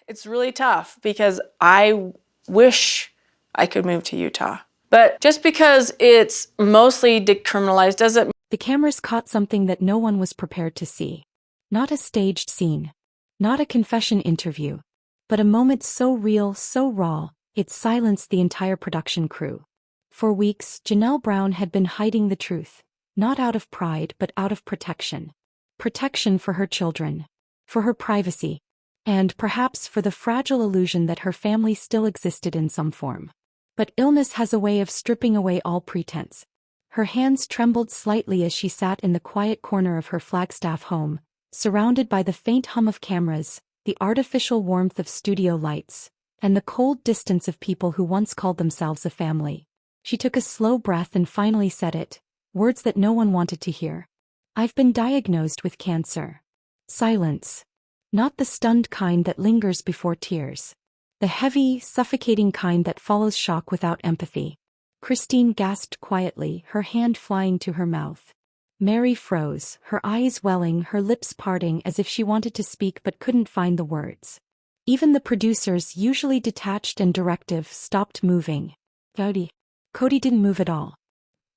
It's really tough because I wish I could move to Utah. But just because it's mostly decriminalized doesn't. The cameras caught something that no one was prepared to see. Not a staged scene. Not a confession interview. But a moment so real, so raw, it silenced the entire production crew. For weeks, Janelle Brown had been hiding the truth. Not out of pride, but out of protection. Protection for her children. For her privacy. And perhaps for the fragile illusion that her family still existed in some form. But illness has a way of stripping away all pretense. Her hands trembled slightly as she sat in the quiet corner of her Flagstaff home, surrounded by the faint hum of cameras, the artificial warmth of studio lights, and the cold distance of people who once called themselves a family. She took a slow breath and finally said it, words that no one wanted to hear. "I've been diagnosed with cancer." Silence. Not the stunned kind that lingers before tears. The heavy, suffocating kind that follows shock without empathy. Christine gasped quietly, her hand flying to her mouth. Meri froze, her eyes welling, her lips parting as if she wanted to speak but couldn't find the words. Even the producers, usually detached and directive, stopped moving. Kody didn't move at all.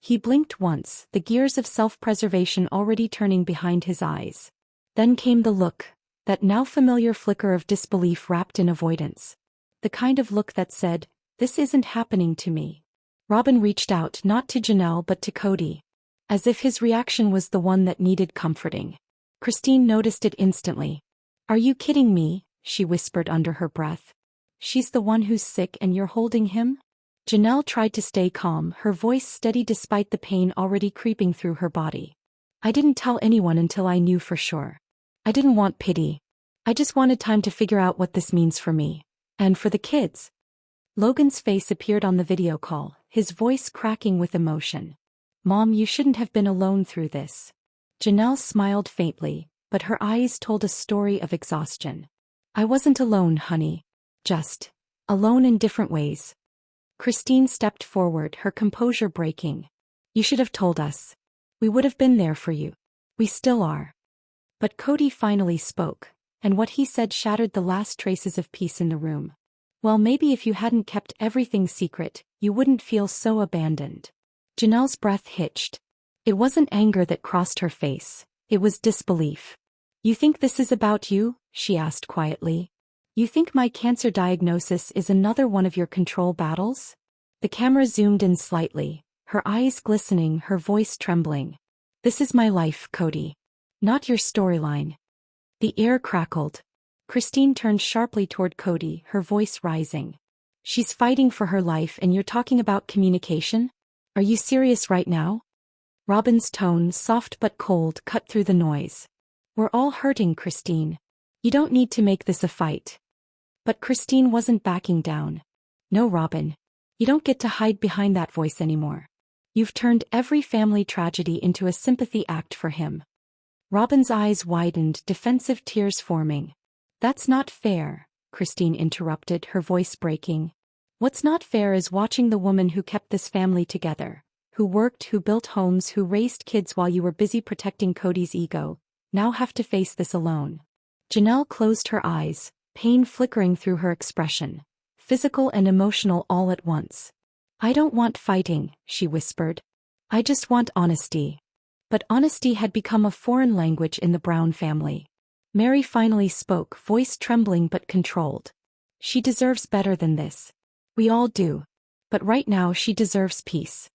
He blinked once, the gears of self-preservation already turning behind his eyes. Then came the look, that now familiar flicker of disbelief wrapped in avoidance. The kind of look that said, "This isn't happening to me." Robyn reached out not to Janelle but to Kody. As if his reaction was the one that needed comforting. Christine noticed it instantly. "Are you kidding me?" she whispered under her breath. "She's the one who's sick and you're holding him?" Janelle tried to stay calm, her voice steady despite the pain already creeping through her body. "I didn't tell anyone until I knew for sure. I didn't want pity. I just wanted time to figure out what this means for me. And for the kids." Logan's face appeared on the video call, his voice cracking with emotion. "Mom, you shouldn't have been alone through this." Janelle smiled faintly, but her eyes told a story of exhaustion. "I wasn't alone, honey. Just alone in different ways." Christine stepped forward, her composure breaking. "You should have told us. We would have been there for you. We still are." But Kody finally spoke, and what he said shattered the last traces of peace in the room. "Well, maybe if you hadn't kept everything secret, you wouldn't feel so abandoned." Janelle's breath hitched. It wasn't anger that crossed her face, it was disbelief. "You think this is about you?" she asked quietly. "You think my cancer diagnosis is another one of your control battles?" The camera zoomed in slightly, her eyes glistening, her voice trembling. "This is my life, Kody. Not your storyline." The air crackled. Christine turned sharply toward Kody, her voice rising. "She's fighting for her life and you're talking about communication? Are you serious right now?" Robyn's tone, soft but cold, cut through the noise. "We're all hurting, Christine. You don't need to make this a fight." But Christine wasn't backing down. "No, Robyn. You don't get to hide behind that voice anymore. You've turned every family tragedy into a sympathy act for him." Robyn's eyes widened, defensive tears forming. "That's not fair," Christine interrupted, her voice breaking. "What's not fair is watching the woman who kept this family together, who worked, who built homes, who raised kids while you were busy protecting Kody's ego, now have to face this alone." Janelle closed her eyes, pain flickering through her expression, physical and emotional all at once. "I don't want fighting," she whispered. "I just want honesty." But honesty had become a foreign language in the Brown family. Meri finally spoke, voice trembling but controlled. "She deserves better than this. We all do. But right now she deserves peace."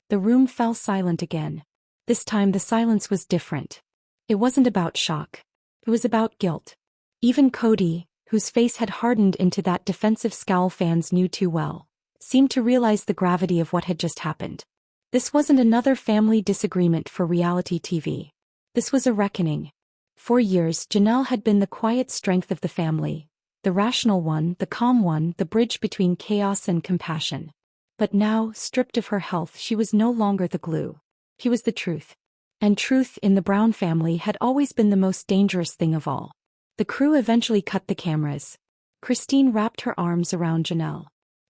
The room fell silent again. This time the silence was different. It wasn't about shock. It was about guilt. Even Kody, whose face had hardened into that defensive scowl fans knew too well, seemed to realize the gravity of what had just happened. This wasn't another family disagreement for reality TV. This was a reckoning. For years, Janelle had been the quiet strength of the family, the rational one, the calm one, the bridge between chaos and compassion. But now, stripped of her health, she was no longer the glue. She was the truth. And truth in the Brown family had always been the most dangerous thing of all. The crew eventually cut the cameras. Christine wrapped her arms around Janelle.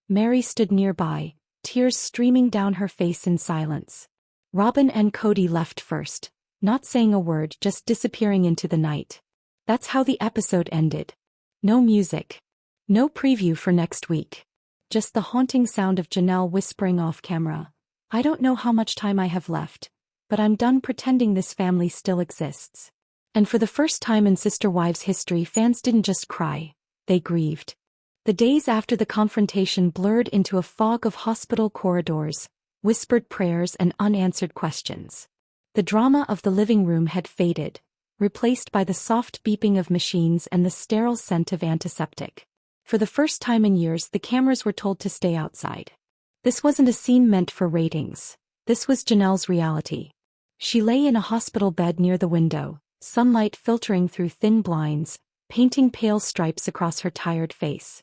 Meri stood nearby, tears streaming down her face in silence. Robyn and Kody left first, not saying a word, just disappearing into the night. That's how the episode ended. No music, No preview for next week. Just the haunting sound of Janelle whispering off camera. I don't know how much time I have left, but I'm done pretending this family still exists. And for the first time in Sister Wives history, fans didn't just cry, they grieved. The days after the confrontation blurred into a fog of hospital corridors, whispered prayers and unanswered questions. The drama of the living room had faded, replaced by the soft beeping of machines and the sterile scent of antiseptic. For the first time in years, the cameras were told to stay outside. This wasn't a scene meant for ratings. This was Janelle's reality. She lay in a hospital bed near the window, sunlight filtering through thin blinds, painting pale stripes across her tired face.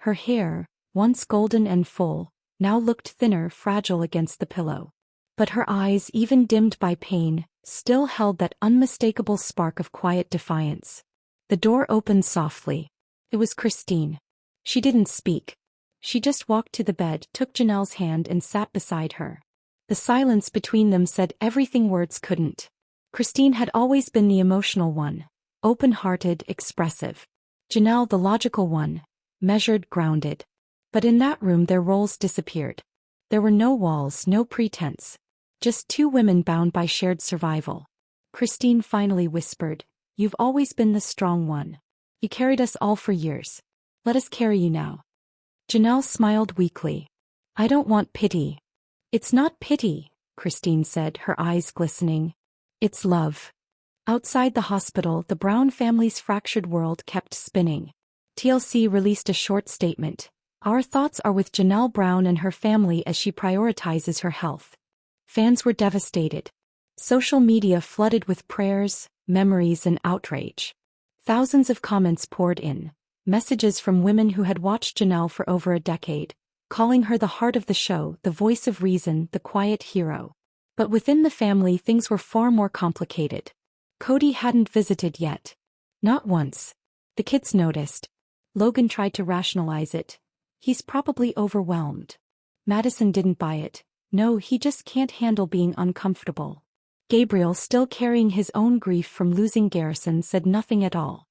Her hair, once golden and full, now looked thinner, fragile against the pillow. But her eyes, even dimmed by pain, still held that unmistakable spark of quiet defiance. The door opened softly. It was Christine. She didn't speak. She just walked to the bed, took Janelle's hand and sat beside her. The silence between them said everything words couldn't. Christine had always been the emotional one, open-hearted, expressive. Janelle the logical one, measured, grounded. But in that room their roles disappeared. There were no walls, no pretense. Just two women bound by shared survival. Christine finally whispered, "You've always been the strong one. You carried us all for years. Let us carry you now." Janelle smiled weakly. "I don't want pity." "It's not pity," Christine said, her eyes glistening. "It's love." Outside the hospital, the Brown family's fractured world kept spinning. TLC released a short statement. "Our thoughts are with Janelle Brown and her family as she prioritizes her health." Fans were devastated. Social media flooded with prayers, memories, and outrage. Thousands of comments poured in. Messages from women who had watched Janelle for over a decade, calling her the heart of the show, the voice of reason, the quiet hero. But within the family things were far more complicated. Kody hadn't visited yet. Not once. The kids noticed. Logan tried to rationalize it. "He's probably overwhelmed." Madison didn't buy it. "No, he just can't handle being uncomfortable." Gabriel, still carrying his own grief from losing Garrison, said nothing at all.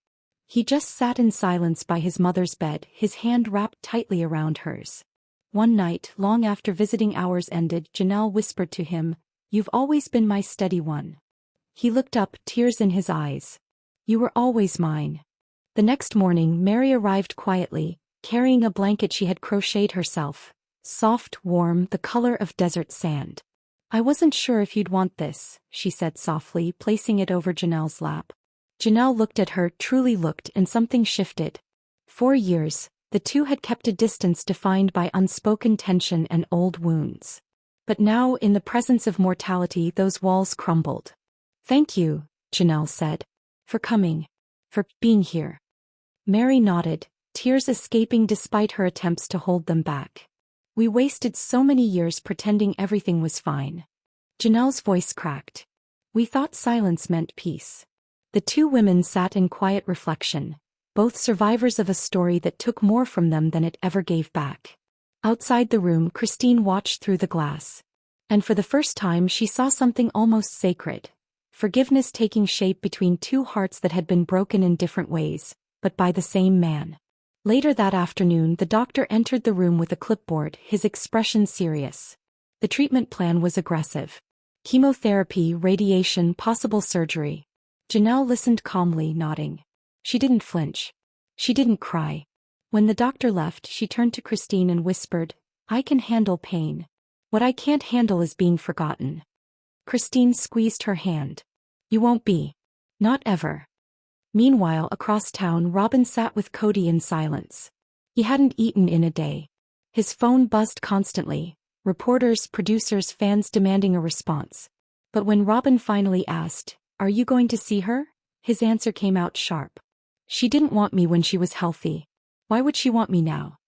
He just sat in silence by his mother's bed, his hand wrapped tightly around hers. One night, long after visiting hours ended, Janelle whispered to him, "You've always been my steady one." He looked up, tears in his eyes. "You were always mine." The next morning, Meri arrived quietly, carrying a blanket she had crocheted herself. Soft, warm, the color of desert sand. "I wasn't sure if you'd want this," she said softly, placing it over Janelle's lap. Janelle looked at her, truly looked, and something shifted. For years, the two had kept a distance defined by unspoken tension and old wounds. But now, in the presence of mortality, those walls crumbled. "Thank you," Janelle said. "For coming. For being here." Meri nodded, tears escaping despite her attempts to hold them back. "We wasted so many years pretending everything was fine." Janelle's voice cracked. "We thought silence meant peace." The two women sat in quiet reflection, both survivors of a story that took more from them than it ever gave back. Outside the room, Christine watched through the glass. And for the first time she saw something almost sacred. Forgiveness taking shape between two hearts that had been broken in different ways, but by the same man. Later that afternoon, the doctor entered the room with a clipboard, his expression serious. The treatment plan was aggressive. Chemotherapy, radiation, possible surgery. Janelle listened calmly, nodding. She didn't flinch. She didn't cry. When the doctor left, she turned to Christine and whispered, "I can handle pain. What I can't handle is being forgotten." Christine squeezed her hand. "You won't be. Not ever." Meanwhile, across town, Robyn sat with Kody in silence. He hadn't eaten in a day. His phone buzzed constantly, reporters, producers, fans demanding a response. But when Robyn finally asked, "Are you going to see her?" his answer came out sharp. "She didn't want me when she was healthy. Why would she want me now?"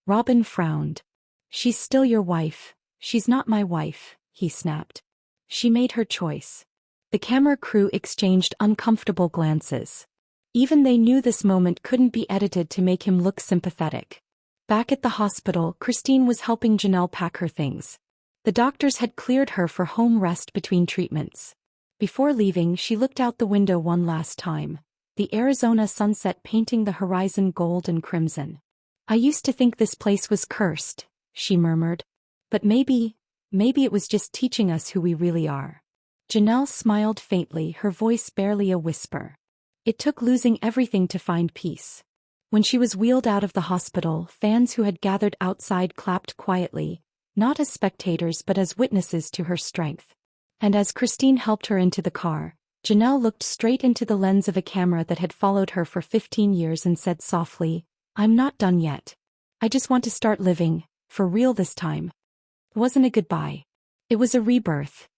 Robyn frowned. "She's still your wife." "She's not my wife," he snapped. "She made her choice." The camera crew exchanged uncomfortable glances. Even they knew this moment couldn't be edited to make him look sympathetic. Back at the hospital, Christine was helping Janelle pack her things. The doctors had cleared her for home rest between treatments. Before leaving, she looked out the window one last time, the Arizona sunset painting the horizon gold and crimson. I used to think this place was cursed, she murmured. But maybe it was just teaching us who we really are. Janelle smiled faintly, her voice barely a whisper. It took losing everything to find peace. When she was wheeled out of the hospital, fans who had gathered outside clapped quietly, not as spectators but as witnesses to her strength. And as Christine helped her into the car, Janelle looked straight into the lens of a camera that had followed her for 15 years and said softly, "I'm not done yet. I just want to start living, for real this time." It wasn't a goodbye. It was a rebirth.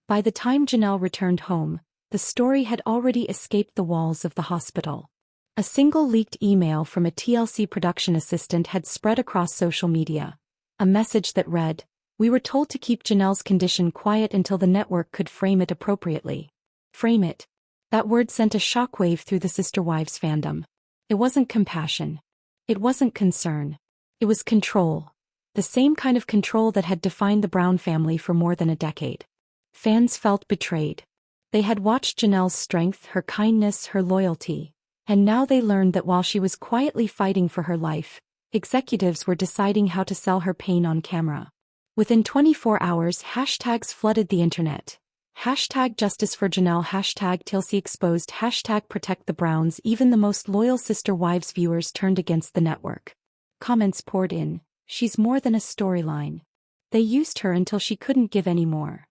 By the time Janelle returned home, the story had already escaped the walls of the hospital. A single leaked email from a TLC production assistant had spread across social media. A message that read, "We were told to keep Janelle's condition quiet until the network could frame it appropriately." Frame it. That word sent a shockwave through the Sister Wives fandom. It wasn't compassion. It wasn't concern. It was control. The same kind of control that had defined the Brown family for more than a decade. Fans felt betrayed. They had watched Janelle's strength, her kindness, her loyalty. And now they learned that while she was quietly fighting for her life, executives were deciding how to sell her pain on camera. Within 24 hours, hashtags flooded the internet. Hashtag Justice for Janelle, hashtag TLC exposed, hashtag Protect the Browns. Even the most loyal Sister Wives viewers turned against the network. Comments poured in, "She's more than a storyline." They used her until she couldn't give any more.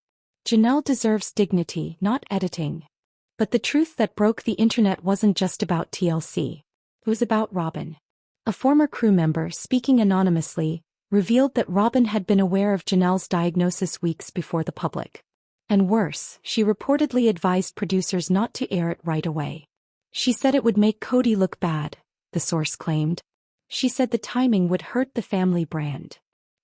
Janelle deserves dignity, not editing. But the truth that broke the internet wasn't just about TLC. It was about Robyn. A former crew member, speaking anonymously, revealed that Robyn had been aware of Janelle's diagnosis weeks before the public. And worse, she reportedly advised producers not to air it right away. She said it would make Kody look bad, the source claimed. She said the timing would hurt the family brand.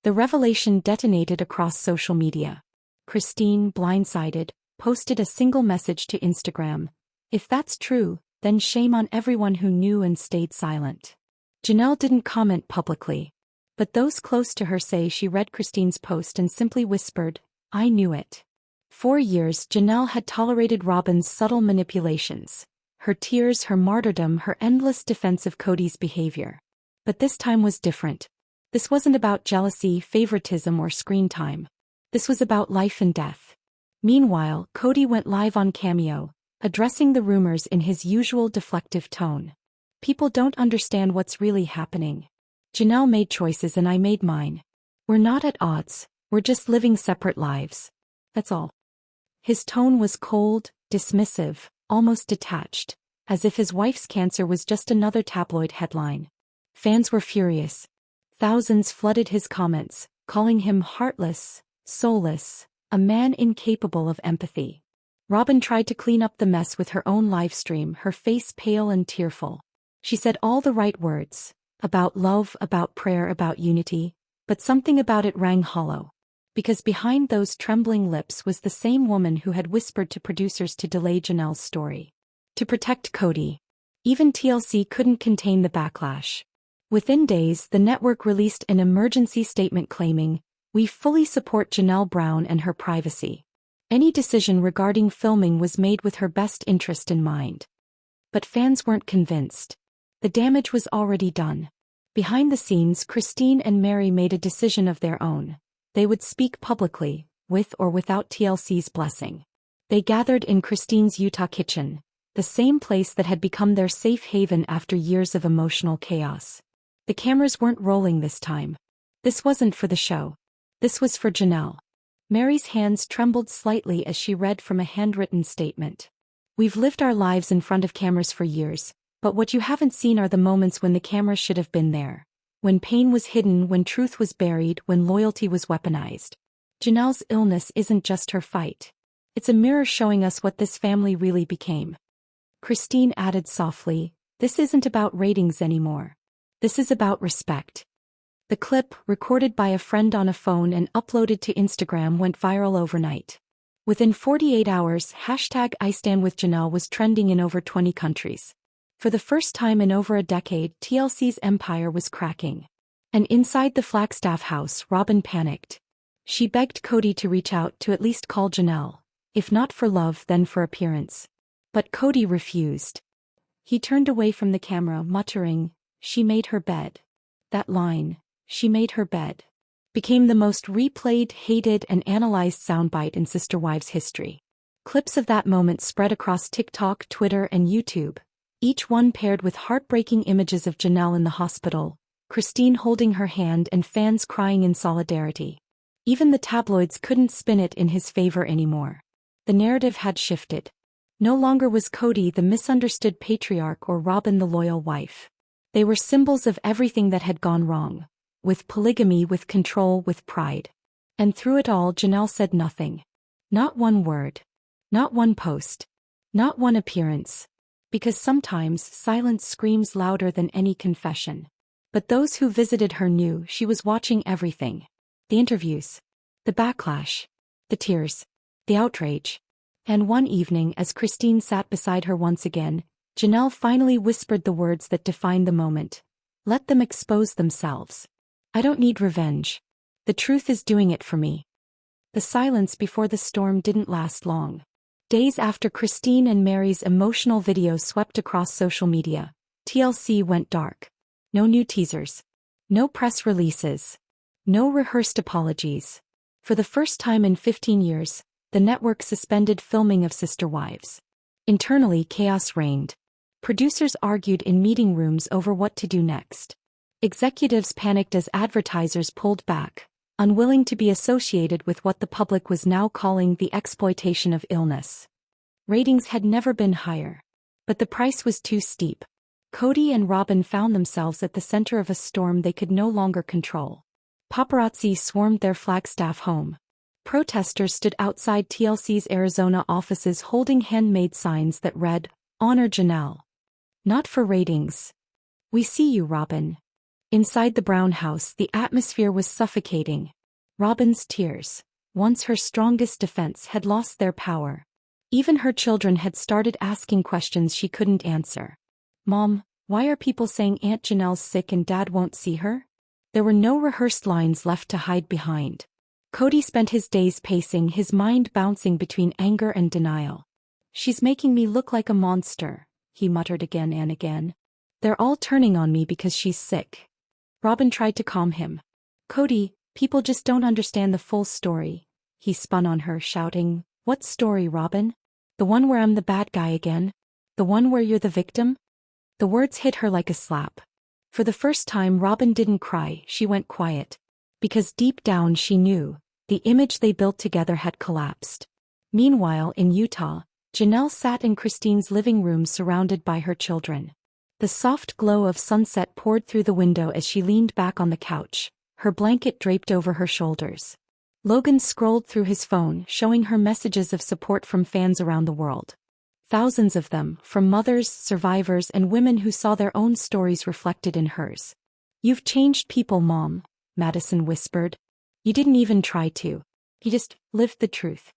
The revelation detonated across social media. Christine, blindsided, posted a single message to Instagram. "If that's true, then shame on everyone who knew and stayed silent." Janelle didn't comment publicly. But those close to her say she read Christine's post and simply whispered, "I knew it." For years Janelle had tolerated Robyn's subtle manipulations. Her tears, her martyrdom, her endless defense of Kody's behavior. But this time was different. This wasn't about jealousy, favoritism, or screen time. This was about life and death. Meanwhile, Kody went live on Cameo, addressing the rumors in his usual deflective tone. "People don't understand what's really happening. Janelle made choices and I made mine. We're not at odds, we're just living separate lives. That's all." His tone was cold, dismissive, almost detached, as if his wife's cancer was just another tabloid headline. Fans were furious. Thousands flooded his comments, calling him heartless, soulless, a man incapable of empathy. Robyn tried to clean up the mess with her own live stream, her face pale and tearful. She said all the right words, about love, about prayer, about unity, but something about it rang hollow. Because behind those trembling lips was the same woman who had whispered to producers to delay Janelle's story. To protect Kody. Even TLC couldn't contain the backlash. Within days, the network released an emergency statement claiming, "We fully support Janelle Brown and her privacy. Any decision regarding filming was made with her best interest in mind." But fans weren't convinced. The damage was already done. Behind the scenes, Christine and Meri made a decision of their own. They would speak publicly, with or without TLC's blessing. They gathered in Christine's Utah kitchen, the same place that had become their safe haven after years of emotional chaos. The cameras weren't rolling this time. This wasn't for the show. This was for Janelle. Meri's hands trembled slightly as she read from a handwritten statement. "We've lived our lives in front of cameras for years, but what you haven't seen are the moments when the camera should have been there. When pain was hidden, when truth was buried, when loyalty was weaponized. Janelle's illness isn't just her fight. It's a mirror showing us what this family really became." Christine added softly, "This isn't about ratings anymore. This is about respect." The clip, recorded by a friend on a phone and uploaded to Instagram, went viral overnight. Within 48 hours, hashtag #IStandWithJanelle was trending in over 20 countries. For the first time in over a decade, TLC's empire was cracking. And inside the Flagstaff house, Robyn panicked. She begged Kody to reach out, to at least call Janelle. If not for love, then for appearance. But Kody refused. He turned away from the camera, muttering, "She made her bed." That line, "She made her bed," became the most replayed, hated, and analyzed soundbite in Sister Wives history. Clips of that moment spread across TikTok, Twitter, and YouTube, each one paired with heartbreaking images of Janelle in the hospital, Christine holding her hand, and fans crying in solidarity. Even the tabloids couldn't spin it in his favor anymore. The narrative had shifted. No longer was Kody the misunderstood patriarch or Robyn the loyal wife. They were symbols of everything that had gone wrong, with polygamy, with control, with pride. And through it all, Janelle said nothing. Not one word. Not one post. Not one appearance. Because sometimes silence screams louder than any confession. But those who visited her knew she was watching everything. The interviews. The backlash. The tears. The outrage. And one evening, as Christine sat beside her once again, Janelle finally whispered the words that defined the moment. "Let them expose themselves. I don't need revenge. The truth is doing it for me." The silence before the storm didn't last long. Days after Christine and Meri's emotional video swept across social media, TLC went dark. No new teasers. No press releases. No rehearsed apologies. For the first time in 15 years, the network suspended filming of Sister Wives. Internally, chaos reigned. Producers argued in meeting rooms over what to do next. Executives panicked as advertisers pulled back, unwilling to be associated with what the public was now calling the exploitation of illness. Ratings had never been higher. But the price was too steep. Kody and Robyn found themselves at the center of a storm they could no longer control. Paparazzi swarmed their Flagstaff home. Protesters stood outside TLC's Arizona offices holding handmade signs that read, "Honor Janelle. Not for ratings. We see you, Robyn." Inside the Brown house, the atmosphere was suffocating. Robyn's tears, once her strongest defense, had lost their power. Even her children had started asking questions she couldn't answer. "Mom, why are people saying Aunt Janelle's sick and Dad won't see her?" There were no rehearsed lines left to hide behind. Kody spent his days pacing, his mind bouncing between anger and denial. "She's making me look like a monster," he muttered again and again. "They're all turning on me because she's sick." Robyn tried to calm him. "Kody, people just don't understand the full story." He spun on her, shouting, "What story, Robyn? The one where I'm the bad guy again? The one where you're the victim?" The words hit her like a slap. For the first time, Robyn didn't cry, she went quiet. Because deep down she knew, the image they built together had collapsed. Meanwhile, in Utah, Janelle sat in Christine's living room surrounded by her children. The soft glow of sunset poured through the window as she leaned back on the couch, her blanket draped over her shoulders. Logan scrolled through his phone, showing her messages of support from fans around the world. Thousands of them, from mothers, survivors, and women who saw their own stories reflected in hers. "You've changed people, Mom," Madison whispered. "You didn't even try to. You just lived the truth."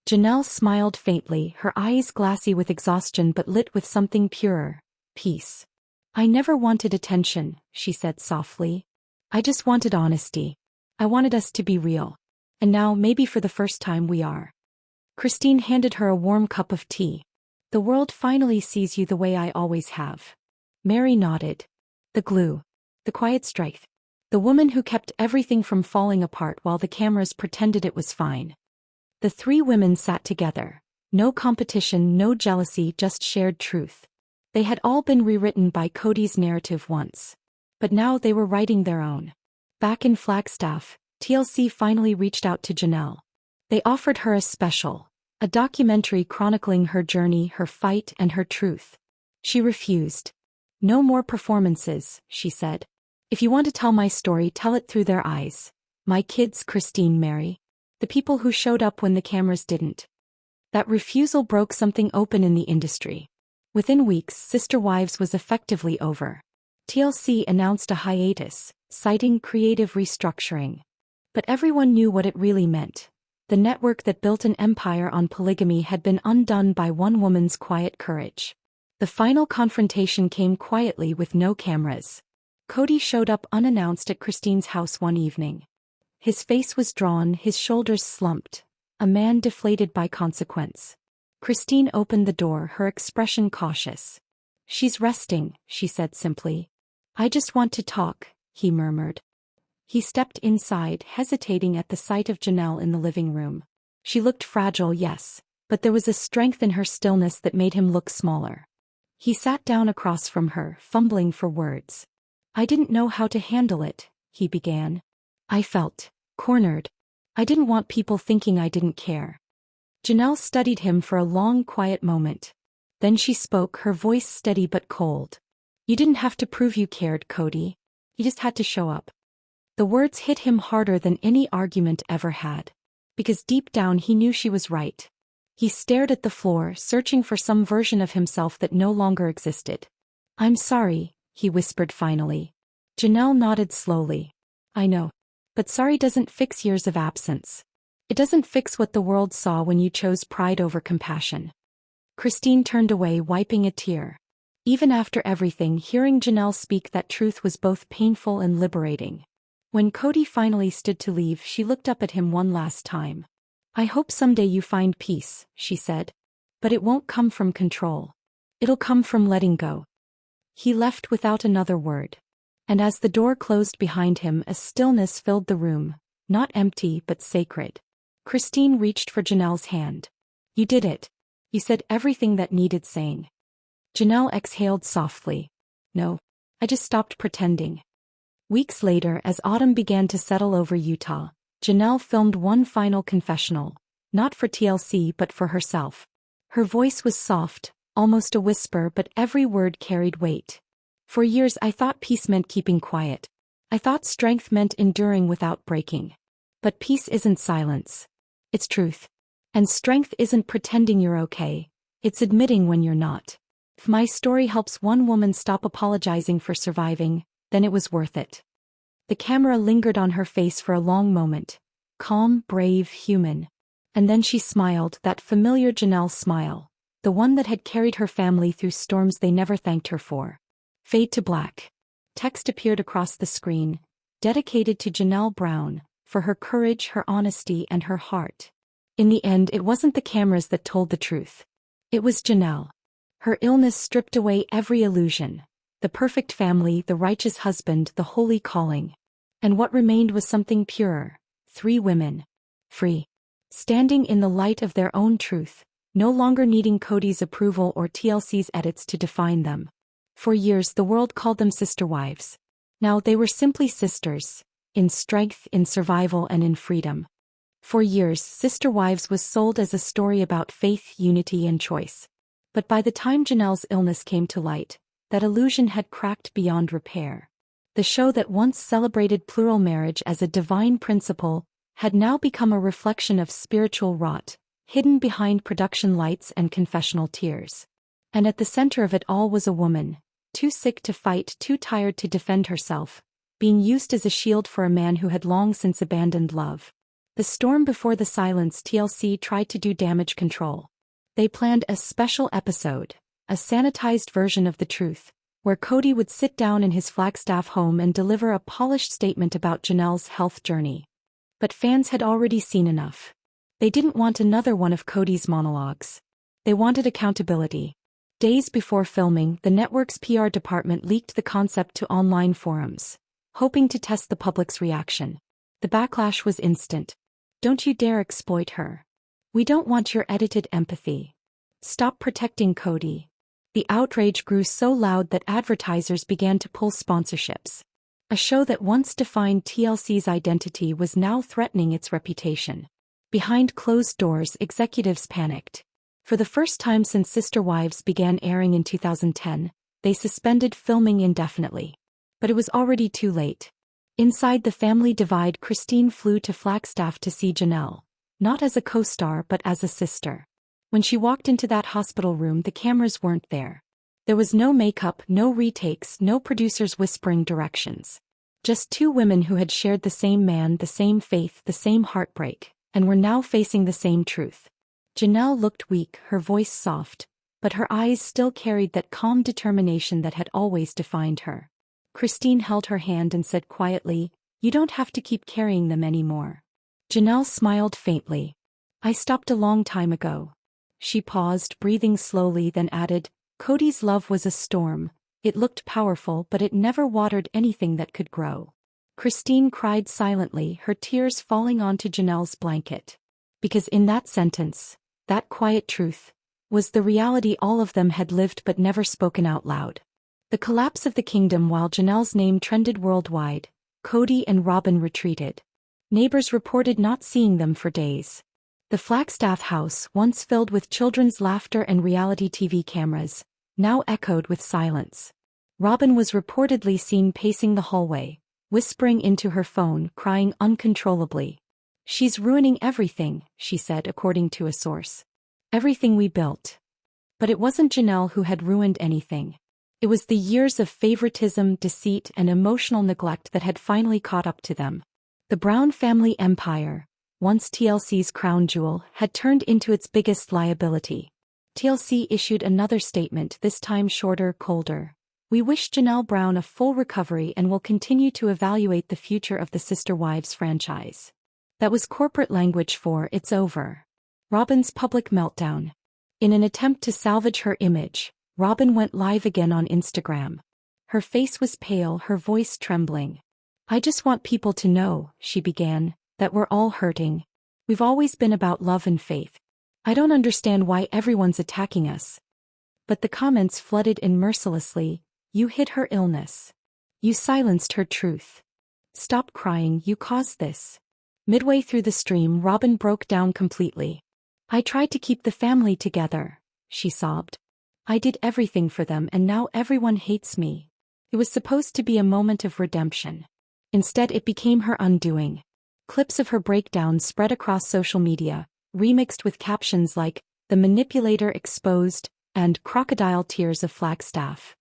Janelle smiled faintly, her eyes glassy with exhaustion but lit with something purer, peace. "I never wanted attention," she said softly. "I just wanted honesty. I wanted us to be real. And now, maybe for the first time, we are." Christine handed her a warm cup of tea. "The world finally sees you the way I always have." Meri nodded. The glue. The quiet strength. The woman who kept everything from falling apart while the cameras pretended it was fine. The three women sat together. No competition, no jealousy, just shared truth. They had all been rewritten by Kody's narrative once. But now they were writing their own. Back in Flagstaff, TLC finally reached out to Janelle. They offered her a special, a documentary chronicling her journey, her fight, and her truth. She refused. "No more performances," she said. "If you want to tell my story, tell it through their eyes. My kids, Christine, Meri. The people who showed up when the cameras didn't." That refusal broke something open in the industry. Within weeks, Sister Wives was effectively over. TLC announced a hiatus, citing creative restructuring. But everyone knew what it really meant. The network that built an empire on polygamy had been undone by one woman's quiet courage. The final confrontation came quietly with no cameras. Kody showed up unannounced at Christine's house one evening. His face was drawn, his shoulders slumped, a man deflated by consequence. Christine opened the door, her expression cautious. "She's resting," she said simply. "I just want to talk," he murmured. He stepped inside, hesitating at the sight of Janelle in the living room. She looked fragile, yes, but there was a strength in her stillness that made him look smaller. He sat down across from her, fumbling for words. "I didn't know how to handle it," he began. "I felt cornered. I didn't want people thinking I didn't care." Janelle studied him for a long, quiet moment. Then she spoke, her voice steady but cold. "You didn't have to prove you cared, Kody. You just had to show up." The words hit him harder than any argument ever had. Because deep down he knew she was right. He stared at the floor, searching for some version of himself that no longer existed. "I'm sorry," he whispered finally. Janelle nodded slowly. "I know. But sorry doesn't fix years of absence. It doesn't fix what the world saw when you chose pride over compassion." Christine turned away, wiping a tear. Even after everything, hearing Janelle speak that truth was both painful and liberating. When Kody finally stood to leave, she looked up at him one last time. "I hope someday you find peace," she said. "But it won't come from control. It'll come from letting go." He left without another word. And as the door closed behind him, a stillness filled the room, not empty but sacred. Christine reached for Janelle's hand. "You did it. You said everything that needed saying." Janelle exhaled softly. "No, I just stopped pretending." Weeks later, as autumn began to settle over Utah, Janelle filmed one final confessional, not for TLC but for herself. Her voice was soft, almost a whisper, but every word carried weight. "For years I thought peace meant keeping quiet. I thought strength meant enduring without breaking. But peace isn't silence. It's truth. And strength isn't pretending you're okay. It's admitting when you're not. If my story helps one woman stop apologizing for surviving, then it was worth it." The camera lingered on her face for a long moment. Calm, brave, human. And then she smiled, that familiar Janelle smile. The one that had carried her family through storms they never thanked her for. Fade to black. Text appeared across the screen. Dedicated to Janelle Brown, for her courage, her honesty, and her heart. In the end, it wasn't the cameras that told the truth. It was Janelle. Her illness stripped away every illusion. The perfect family, the righteous husband, the holy calling. And what remained was something purer. 3 women. Free. Standing in the light of their own truth, no longer needing Kody's approval or TLC's edits to define them. For years the world called them sister wives. Now they were simply sisters, in strength, in survival, and in freedom. For years, Sister Wives was sold as a story about faith, unity, and choice. But by the time Janelle's illness came to light, that illusion had cracked beyond repair. The show that once celebrated plural marriage as a divine principle had now become a reflection of spiritual rot, hidden behind production lights and confessional tears. And at the center of it all was a woman, too sick to fight, too tired to defend herself, being used as a shield for a man who had long since abandoned love. The storm before the silence. TLC tried to do damage control. They planned a special episode, a sanitized version of the truth, where Kody would sit down in his Flagstaff home and deliver a polished statement about Janelle's health journey. But fans had already seen enough. They didn't want another one of Kody's monologues. They wanted accountability. Days before filming, the network's PR department leaked the concept to online forums, hoping to test the public's reaction. The backlash was instant. "Don't you dare exploit her. We don't want your edited empathy. Stop protecting Kody." The outrage grew so loud that advertisers began to pull sponsorships. A show that once defined TLC's identity was now threatening its reputation. Behind closed doors, executives panicked. For the first time since Sister Wives began airing in 2010, they suspended filming indefinitely. But it was already too late. Inside the family divide, Christine flew to Flagstaff to see Janelle, not as a co-star but as a sister. When she walked into that hospital room, the cameras weren't there. There was no makeup, no retakes, no producers whispering directions. Just 2 women who had shared the same man, the same faith, the same heartbreak, and were now facing the same truth. Janelle looked weak, her voice soft, but her eyes still carried that calm determination that had always defined her. Christine held her hand and said quietly, "You don't have to keep carrying them anymore." Janelle smiled faintly. "I stopped a long time ago." She paused, breathing slowly, then added, "Kody's love was a storm, It looked powerful, but it never watered anything that could grow. Christine cried silently, her tears falling onto Janelle's blanket. Because in that sentence, that quiet truth, was the reality all of them had lived but never spoken out loud. The collapse of the kingdom. While Janelle's name trended worldwide, Kody and Robyn retreated. Neighbors reported not seeing them for days. The Flagstaff house, once filled with children's laughter and reality TV cameras, now echoed with silence. Robyn was reportedly seen pacing the hallway, whispering into her phone, crying uncontrollably. "She's ruining everything," she said, according to a source. "Everything we built." But it wasn't Janelle who had ruined anything. It was the years of favoritism, deceit, and emotional neglect that had finally caught up to them. The Brown family empire, once TLC's crown jewel, had turned into its biggest liability. TLC issued another statement, this time shorter, colder. "We wish Janelle Brown a full recovery and will continue to evaluate the future of the Sister Wives franchise." That was corporate language for "it's over." Robyn's public meltdown. In an attempt to salvage her image, Robyn went live again on Instagram. Her face was pale, her voice trembling. "I just want people to know," she began, "that we're all hurting. We've always been about love and faith. I don't understand why everyone's attacking us." But the comments flooded in mercilessly. "You hid her illness. You silenced her truth. Stop crying, you caused this." Midway through the stream, Robyn broke down completely. "I tried to keep the family together," she sobbed. "I did everything for them and now everyone hates me." It was supposed to be a moment of redemption. Instead, it became her undoing. Clips of her breakdown spread across social media, remixed with captions like, "The manipulator exposed," and "Crocodile tears of Flagstaff."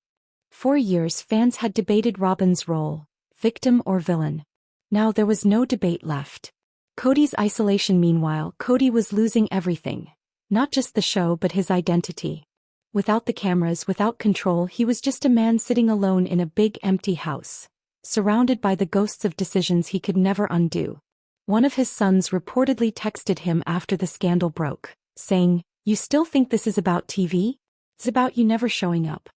For years fans had debated Robyn's role, victim or villain. Now there was no debate left. Kody's isolation. Meanwhile, Kody was losing everything. Not just the show but his identity. Without the cameras, without control, he was just a man sitting alone in a big empty house, surrounded by the ghosts of decisions he could never undo. One of his sons reportedly texted him after the scandal broke, saying, "You still think this is about TV? It's about you never showing up."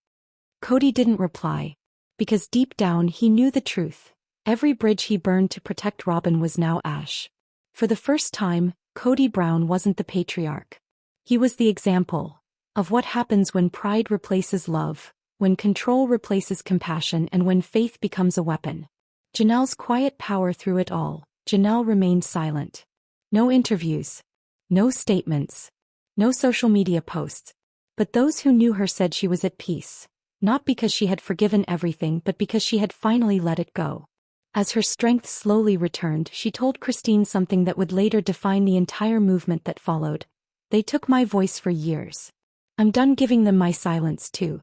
Kody didn't reply. Because deep down he knew the truth. Every bridge he burned to protect Robyn was now ash. For the first time, Kody Brown wasn't the patriarch. He was the example of what happens when pride replaces love, when control replaces compassion, and when faith becomes a weapon. Janelle's quiet power through it all. Janelle remained silent. No interviews. No statements. No social media posts. But those who knew her said she was at peace. Not because she had forgiven everything but because she had finally let it go. As her strength slowly returned, she told Christine something that would later define the entire movement that followed. "They took my voice for years. I'm done giving them my silence too."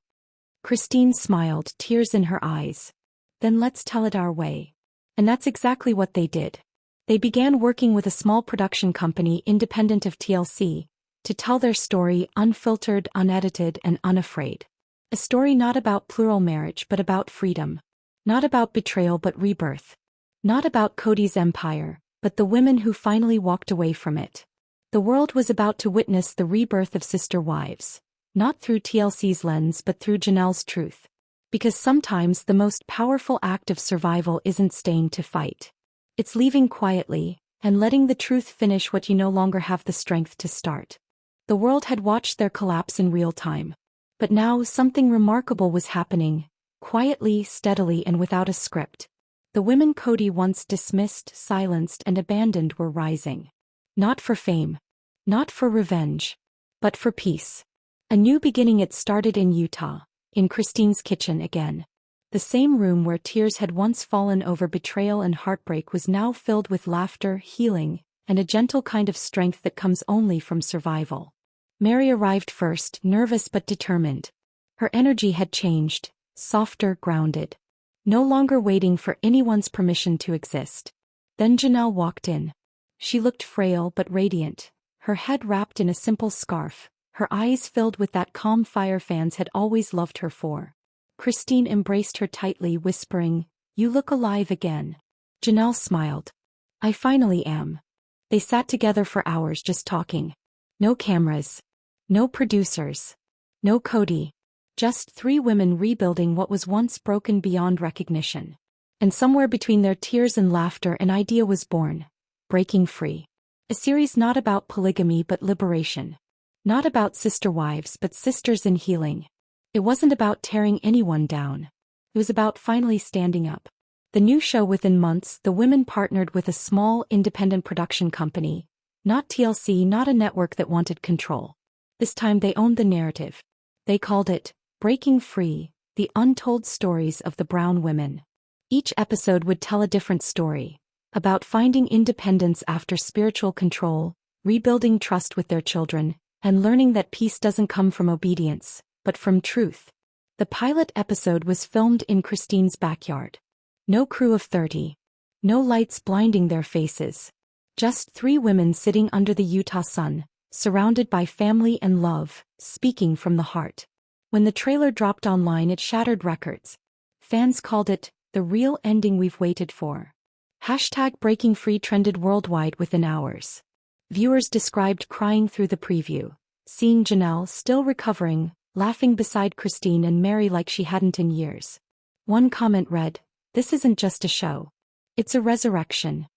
Christine smiled, tears in her eyes. "Then let's tell it our way." And that's exactly what they did. They began working with a small production company independent of TLC, to tell their story unfiltered, unedited, and unafraid. A story not about plural marriage but about freedom. Not about betrayal but rebirth. Not about Kody's empire, but the women who finally walked away from it. The world was about to witness the rebirth of Sister Wives. Not through TLC's lens but through Janelle's truth. Because sometimes the most powerful act of survival isn't staying to fight. It's leaving quietly, and letting the truth finish what you no longer have the strength to start. The world had watched their collapse in real time. But now something remarkable was happening, quietly, steadily, and without a script. The women Kody once dismissed, silenced, and abandoned were rising. Not for fame. Not for revenge. But for peace. A new beginning. It started in Utah, in Christine's kitchen again. The same room where tears had once fallen over betrayal and heartbreak was now filled with laughter, healing, and a gentle kind of strength that comes only from survival. Meri arrived first, nervous but determined. Her energy had changed, softer, grounded. No longer waiting for anyone's permission to exist. Then Janelle walked in. She looked frail but radiant, her head wrapped in a simple scarf, her eyes filled with that calm fire fans had always loved her for. Christine embraced her tightly, whispering, "You look alive again." Janelle smiled. "I finally am." They sat together for hours just talking. No cameras. No producers. No Kody. Just 3 women rebuilding what was once broken beyond recognition. And somewhere between their tears and laughter, an idea was born. Breaking Free. A series not about polygamy but liberation. Not about sister wives but sisters in healing. It wasn't about tearing anyone down. It was about finally standing up. The new show, within months, the women partnered with a small, independent production company. Not TLC, not a network that wanted control. This time they owned the narrative. They called it Breaking Free, the untold stories of the Brown women. Each episode would tell a different story. About finding independence after spiritual control, rebuilding trust with their children, and learning that peace doesn't come from obedience, but from truth. The pilot episode was filmed in Christine's backyard. No crew of 30. No lights blinding their faces. Just 3 women sitting under the Utah sun, surrounded by family and love, speaking from the heart. When the trailer dropped online, it shattered records. Fans called it the real ending we've waited for. #Breaking Free trended worldwide within hours. Viewers described crying through the preview, seeing Janelle still recovering, laughing beside Christine and Meri like she hadn't in years. One comment read, "This isn't just a show. It's a resurrection."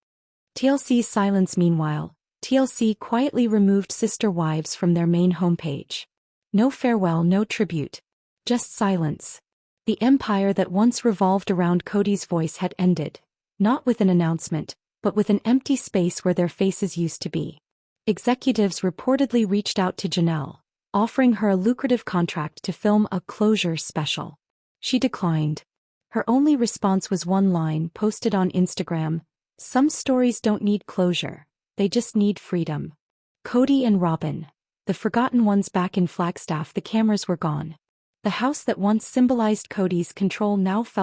TLC's silence. Meanwhile, TLC quietly removed sister wives from their main homepage. No farewell, no tribute. Just silence. The empire that once revolved around Kody's voice had ended. Not with an announcement, but with an empty space where their faces used to be. Executives reportedly reached out to Janelle, offering her a lucrative contract to film a closure special. She declined. Her only response was one line posted on Instagram: "Some stories don't need closure, they just need freedom." Kody and Robyn, the forgotten ones back in Flagstaff. The cameras were gone. The house that once symbolized Kody's control now felt